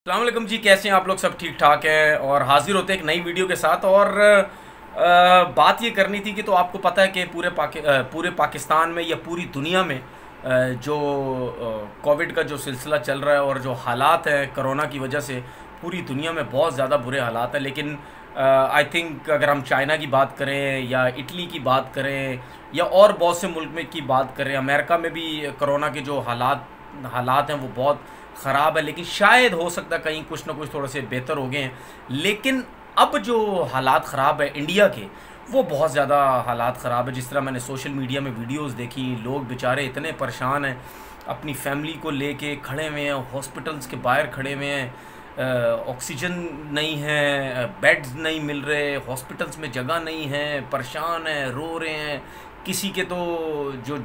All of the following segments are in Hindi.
अस्सलाम वालेकुम जी, कैसे हैं आप लोग? सब ठीक ठाक हैं और हाजिर होते हैं एक नई वीडियो के साथ। और बात ये करनी थी कि तो आपको पता है कि पूरे पाकिस्तान में या पूरी दुनिया में जो कोविड का जो सिलसिला चल रहा है और जो हालात हैं कोरोना की वजह से, पूरी दुनिया में बहुत ज़्यादा बुरे हालात हैं। लेकिन आई थिंक अगर हम चाइना की बात करें या इटली की बात करें या और बहुत से मुल्क में की बात करें, अमेरिका में भी कोरोना के जो हालात हैं वो बहुत ख़राब है। लेकिन शायद हो सकता है कहीं कुछ ना कुछ थोड़े से बेहतर हो गए हैं। लेकिन अब जो हालात ख़राब है इंडिया के, वो बहुत ज़्यादा हालात ख़राब है। जिस तरह मैंने सोशल मीडिया में वीडियोस देखी, लोग बेचारे इतने परेशान हैं, अपनी फैमिली को लेके खड़े हुए हैं, हॉस्पिटल्स के बाहर खड़े हुए हैं, ऑक्सीजन नहीं है, बेड्स नहीं मिल रहे, हॉस्पिटल्स में जगह नहीं है, परेशान हैं, रो रहे हैं। किसी के तो जो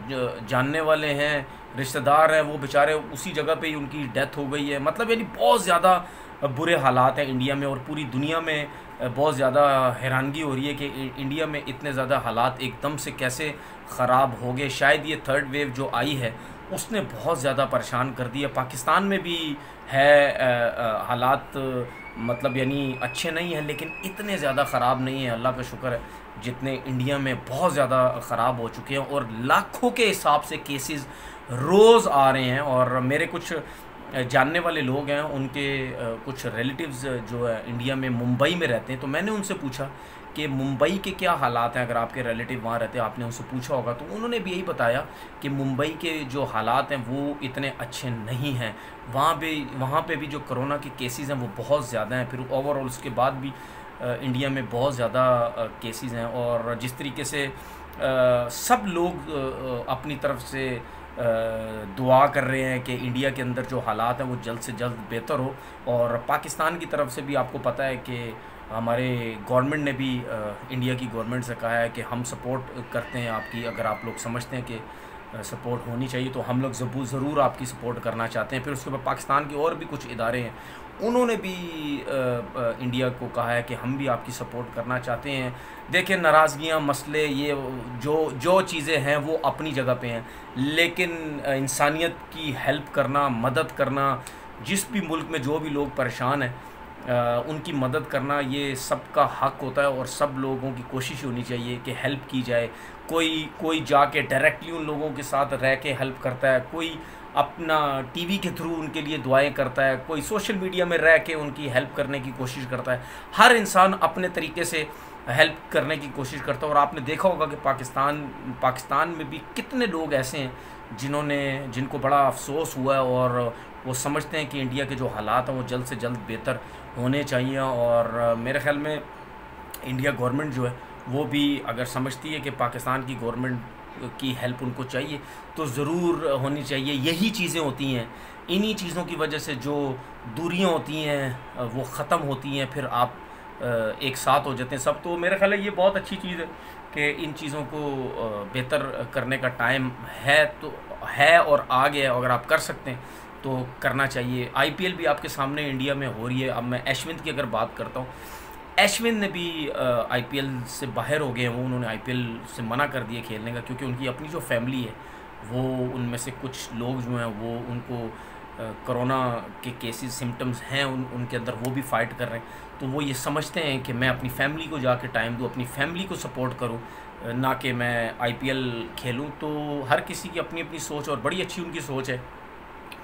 जानने वाले हैं, रिश्तेदार हैं, वो बेचारे उसी जगह पे ही उनकी डेथ हो गई है। मतलब यानी बहुत ज़्यादा बुरे हालात हैं इंडिया में और पूरी दुनिया में। बहुत ज़्यादा हैरानगी हो रही है कि इंडिया में इतने ज़्यादा हालात एकदम से कैसे ख़राब हो गए। शायद ये थर्ड वेव जो आई है उसने बहुत ज़्यादा परेशान कर दिया। पाकिस्तान में भी है हालात, मतलब यानी अच्छे नहीं हैं, लेकिन इतने ज़्यादा ख़राब नहीं है, अल्लाह का शुक्र है, जितने इंडिया में बहुत ज़्यादा ख़राब हो चुके हैं। और लाखों के हिसाब से केसेस रोज़ आ रहे हैं। और मेरे कुछ जानने वाले लोग हैं, उनके कुछ रिलेटिव्स जो है इंडिया में मुंबई में रहते हैं, तो मैंने उनसे पूछा कि मुंबई के क्या हालात हैं। अगर आपके रिलेटिव वहाँ रहते हैं, आपने उनसे पूछा होगा, तो उन्होंने भी यही बताया कि मुंबई के जो हालात हैं वो इतने अच्छे नहीं हैं। वहाँ पे भी जो कोरोना के केसेस हैं वो बहुत ज़्यादा हैं। फिर ओवरऑल उसके बाद भी इंडिया में बहुत ज़्यादा केसेस हैं। और जिस तरीके से सब लोग अपनी तरफ से दुआ कर रहे हैं कि इंडिया के अंदर जो हालात हैं वो जल्द से जल्द बेहतर हो। और पाकिस्तान की तरफ से भी आपको पता है कि हमारे गवर्नमेंट ने भी इंडिया की गवर्नमेंट से कहा है कि हम सपोर्ट करते हैं आपकी। अगर आप लोग समझते हैं कि सपोर्ट होनी चाहिए तो हम लोग ज़रूर आपकी सपोर्ट करना चाहते हैं। फिर उसके बाद पाकिस्तान के और भी कुछ इदारे हैं, उन्होंने भी इंडिया को कहा है कि हम भी आपकी सपोर्ट करना चाहते हैं। देखिए, नाराज़गियाँ, मसले, ये जो जो चीज़ें हैं वो अपनी जगह पे हैं, लेकिन इंसानियत की हेल्प करना, मदद करना, जिस भी मुल्क में जो भी लोग परेशान हैं उनकी मदद करना, ये सबका हक होता है। और सब लोगों की कोशिश होनी चाहिए कि हेल्प की जाए। कोई जाके डायरेक्टली उन लोगों के साथ रह के हेल्प करता है, कोई अपना टीवी के थ्रू उनके लिए दुआएं करता है, कोई सोशल मीडिया में रह के उनकी हेल्प करने की कोशिश करता है। हर इंसान अपने तरीके से हेल्प करने की कोशिश करता है। और आपने देखा होगा कि पाकिस्तान में भी कितने लोग ऐसे हैं जिनको बड़ा अफसोस हुआ है और वो समझते हैं कि इंडिया के जो हालात हैं वो जल्द से जल्द बेहतर होने चाहिए। और मेरे ख़्याल में इंडिया गवर्नमेंट जो है वो भी अगर समझती है कि पाकिस्तान की गवर्नमेंट की हेल्प उनको चाहिए तो ज़रूर होनी चाहिए। यही चीज़ें होती हैं, इन्हीं चीज़ों की वजह से जो दूरियां होती हैं वो ख़त्म होती हैं, फिर आप एक साथ हो जाते हैं सब। तो मेरा ख्याल है ये बहुत अच्छी चीज़ है कि इन चीज़ों को बेहतर करने का टाइम है, तो है और आ गया। अगर आप कर सकते हैं तो करना चाहिए। आईपीएल भी आपके सामने इंडिया में हो रही है। अब मैं ऐशविन की अगर बात करता हूँ, ऐशविन ने भी आईपीएल से बाहर हो गए हैं। उन्होंने आईपीएल से मना कर दिया खेलने का, क्योंकि उनकी अपनी जो फैमिली है वो, उनमें से कुछ लोग जो हैं वो उनको कोरोना के केसेस सिम्टम्स हैं उनके अंदर, वो भी फ़ाइट कर रहे हैं। तो वो ये समझते हैं कि मैं अपनी फैमिली को जाके टाइम दूँ, अपनी फैमिली को सपोर्ट करूँ, ना कि मैं आईपीएल खेलूँ। तो हर किसी की अपनी अपनी सोच, और बड़ी अच्छी उनकी सोच है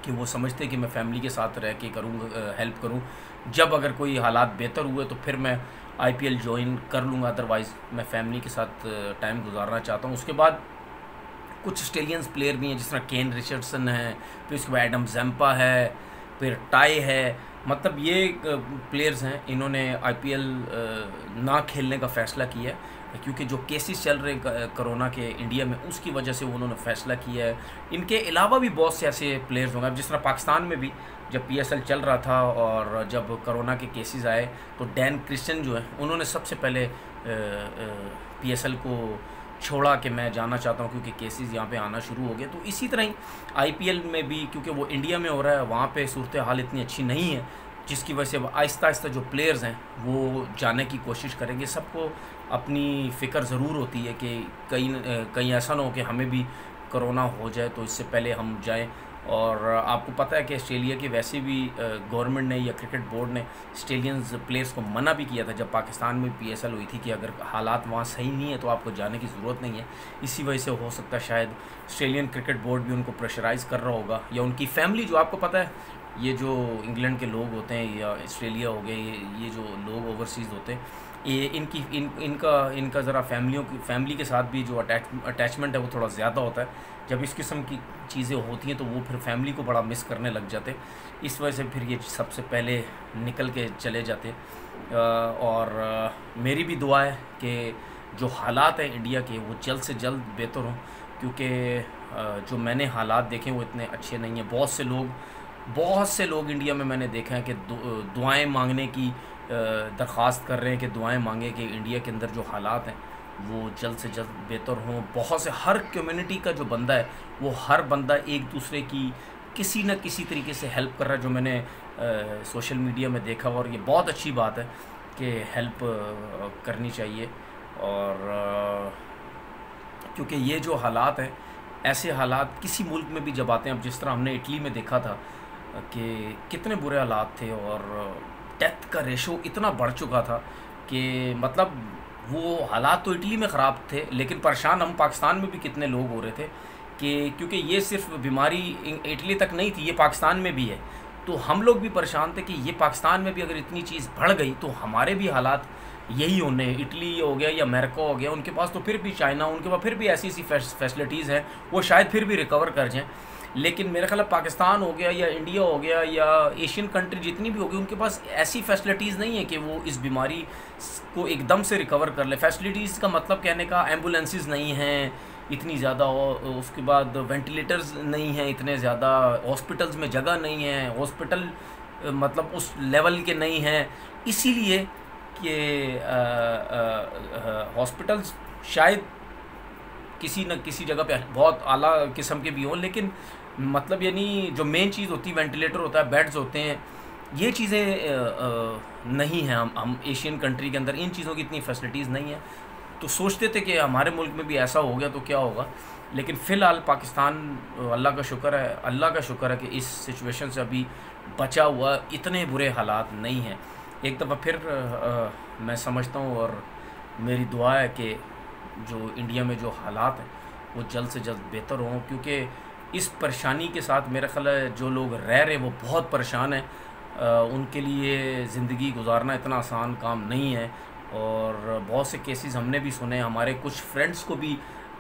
कि वो समझते हैं कि मैं फ़ैमिली के साथ रह के करूँगा, हेल्प करूँ। जब अगर कोई हालात बेहतर हुए तो फिर मैं आईपीएल ज्वाइन कर लूँगा, अदरवाइज़ मैं फ़ैमिली के साथ टाइम गुजारना चाहता हूँ। उसके बाद कुछ ऑस्ट्रेलियंस प्लेयर भी हैं, जिस तरह केन रिचर्डसन है, फिर उसके बाद एडम ज़ैम्पा है, फिर टाई है। मतलब ये प्लेयर्स हैं, इन्होंने आईपीएल ना खेलने का फ़ैसला किया है, क्योंकि जो केसेस चल रहे हैं कोरोना के इंडिया में, उसकी वजह से उन्होंने फ़ैसला किया है। इनके अलावा भी बहुत से ऐसे प्लेयर्स होंगे। अब जिस तरह पाकिस्तान में भी जब पीएसएल चल रहा था और जब कोरोना के केसेस आए, तो डैन क्रिश्चियन जो है उन्होंने सबसे पहले पीएसएल को छोड़ा कि मैं जाना चाहता हूँ, क्योंकि केसेस यहाँ पे आना शुरू हो गए। तो इसी तरह ही आईपीएल में भी, क्योंकि वो इंडिया में हो रहा है, वहाँ पे सूरत हाल इतनी अच्छी नहीं है, जिसकी वजह से अब आहिस्ता आहिस्ता जो प्लेयर्स हैं वो जाने की कोशिश करेंगे। सबको अपनी फ़िक्र ज़रूर होती है कि कहीं ऐसा ना हो कि हमें भी कोरोना हो जाए, तो इससे पहले हम जाएं। और आपको पता है कि ऑस्ट्रेलिया की वैसे भी गवर्नमेंट ने या क्रिकेट बोर्ड ने ऑस्ट्रेलियंस प्लेयर्स को मना भी किया था जब पाकिस्तान में PSL हुई थी कि अगर हालात वहाँ सही नहीं है तो आपको जाने की ज़रूरत नहीं है। इसी वजह से हो सकता है शायद ऑस्ट्रेलियन क्रिकेट बोर्ड भी उनको प्रेशराइज़ कर रहा होगा, या उनकी फैमिली, जो आपको पता है ये जो इंग्लैंड के लोग होते हैं या ऑस्ट्रेलिया हो गए, ये जो लोग ओवरसीज़ होते हैं, ये इनका ज़रा फैमिली के साथ भी जो अटैचमेंट है वो थोड़ा ज़्यादा होता है। जब इस किस्म की चीज़ें होती हैं तो वो फिर फैमिली को बड़ा मिस करने लग जाते, इस वजह से फिर ये सबसे पहले निकल के चले जाते। और मेरी भी दुआ है कि जो हालात हैं इंडिया के वो जल्द से जल्द बेहतर हों, क्योंकि जो मैंने हालात देखे वो इतने अच्छे नहीं हैं। बहुत से लोग इंडिया में मैंने देखा है कि दुआएं मांगने की दरख्वास्त कर रहे हैं कि दुआएं मांगे कि इंडिया के अंदर जो हालात हैं वो जल्द से जल्द बेहतर हों। बहुत से हर कम्युनिटी का जो बंदा है वो हर बंदा एक दूसरे की किसी न किसी तरीके से हेल्प कर रहा है, जो मैंने सोशल मीडिया में देखा, और ये बहुत अच्छी बात है कि हेल्प करनी चाहिए। और क्योंकि ये जो हालात हैं, ऐसे हालात किसी मुल्क में भी जब आते हैं, अब जिस तरह हमने इटली में देखा था कि कितने बुरे हालात थे और डेथ का रेशो इतना बढ़ चुका था कि मतलब वो हालात तो इटली में ख़राब थे, लेकिन परेशान हम पाकिस्तान में भी कितने लोग हो रहे थे कि क्योंकि ये सिर्फ बीमारी इटली तक नहीं थी, ये पाकिस्तान में भी है। तो हम लोग भी परेशान थे कि ये पाकिस्तान में भी अगर इतनी चीज़ बढ़ गई तो हमारे भी हालात यही होने हैं। इटली हो गया या अमेरिका हो गया, उनके पास तो फिर भी, चाइना, उनके पास फिर भी ऐसी फैसिलिटीज़ हैं, वो शायद फिर भी रिकवर कर जाएँ। लेकिन मेरा ख्याल पाकिस्तान हो गया या इंडिया हो गया या एशियन कंट्री जितनी भी होगी, उनके पास ऐसी फैसिलिटीज़ नहीं है कि वो इस बीमारी को एकदम से रिकवर कर ले। फैसिलिटीज़ का मतलब कहने का, एम्बुलेंसेस नहीं हैं इतनी ज़्यादा, उसके बाद वेंटिलेटर्स नहीं हैं इतने ज़्यादा, हॉस्पिटल्स में जगह नहीं है, हॉस्पिटल मतलब उस लेवल के नहीं हैं, इसीलिए कि हॉस्पिटल्स शायद किसी न किसी जगह पे बहुत आला किस्म के भी हों, लेकिन मतलब यानी जो मेन चीज़ होती है, वेंटिलेटर होता है, बेड्स होते हैं, ये चीज़ें नहीं हैं। हम एशियन कंट्री के अंदर इन चीज़ों की इतनी फैसिलिटीज़ नहीं है। तो सोचते थे कि हमारे मुल्क में भी ऐसा हो गया तो क्या होगा, लेकिन फ़िलहाल पाकिस्तान, अल्लाह का शुक्र है कि इस सिचुएशन से अभी बचा हुआ, इतने बुरे हालात नहीं हैं। एक दफ़ा फिर मैं समझता हूँ और मेरी दुआ है कि जो इंडिया में जो हालात हैं वो जल्द से जल्द बेहतर हों, क्योंकि इस परेशानी के साथ मेरा ख्याल है जो लोग रह रहे हैं वो बहुत परेशान हैं। उनके लिए ज़िंदगी गुजारना इतना आसान काम नहीं है। और बहुत से केसेस हमने भी सुने, हमारे कुछ फ्रेंड्स को भी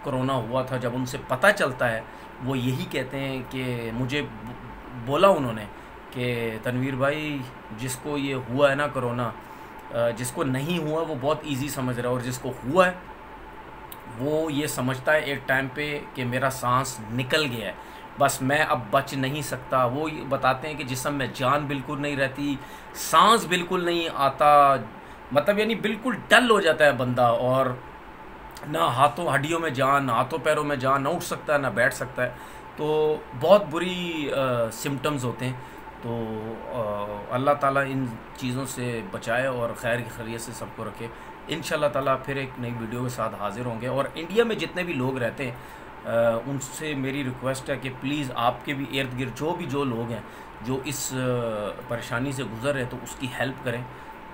कोरोना हुआ था। जब उनसे पता चलता है वो यही कहते हैं कि मुझे बोला उन्होंने कि तनवीर भाई, जिसको ये हुआ है ना कोरोना, जिसको नहीं हुआ वो बहुत इजी समझ रहा है, और जिसको हुआ है वो ये समझता है एक टाइम पे कि मेरा सांस निकल गया है, बस मैं अब बच नहीं सकता। वो बताते हैं कि जिस्म में जान बिल्कुल नहीं रहती, सांस बिल्कुल नहीं आता, मतलब यानी बिल्कुल डल हो जाता है बंदा, और ना हाथों हड्डियों में जान, ना हाथों पैरों में जान, ना उठ सकता है ना बैठ सकता है। तो बहुत बुरी सिम्टम्स होते हैं। तो अल्लाह ताला इन चीज़ों से बचाए और खैर खैरियत से सबको रखे। इंशाल्लाह ताला फिर एक नई वीडियो के साथ हाज़िर होंगे। और इंडिया में जितने भी लोग रहते हैं उनसे मेरी रिक्वेस्ट है कि प्लीज़ आपके भी इर्द गिर्द जो लोग हैं जो इस परेशानी से गुज़र रहे हैं तो उसकी हेल्प करें,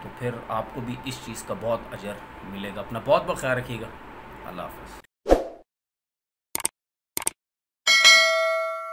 तो फिर आपको भी इस चीज़ का बहुत अजर मिलेगा। अपना बहुत बहुत ख्याल रखिएगा। अल्लाह हाफ़िज़।